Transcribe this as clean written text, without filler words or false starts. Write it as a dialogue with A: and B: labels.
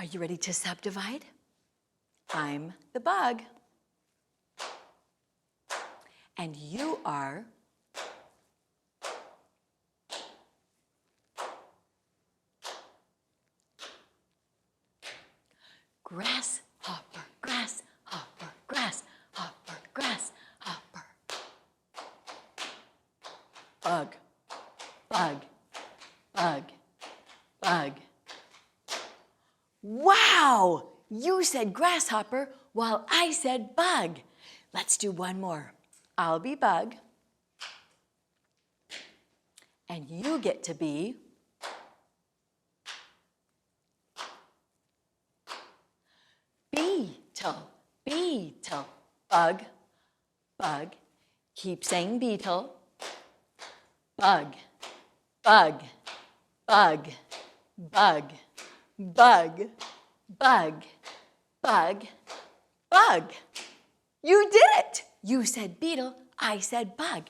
A: Are you ready to subdivide? I'm the bug. And you are grasshopper, grasshopper, grasshopper, grasshopper. Bug, bug, bug, bug. Wow! You said grasshopper while I said bug. Let's do one more. I'll be bug. And you get to be beetle, beetle, bug, bug. Keep saying beetle. Bug, bug, bug, bug, bug, bug, bug, bug. You did it! You said beetle, I said bug.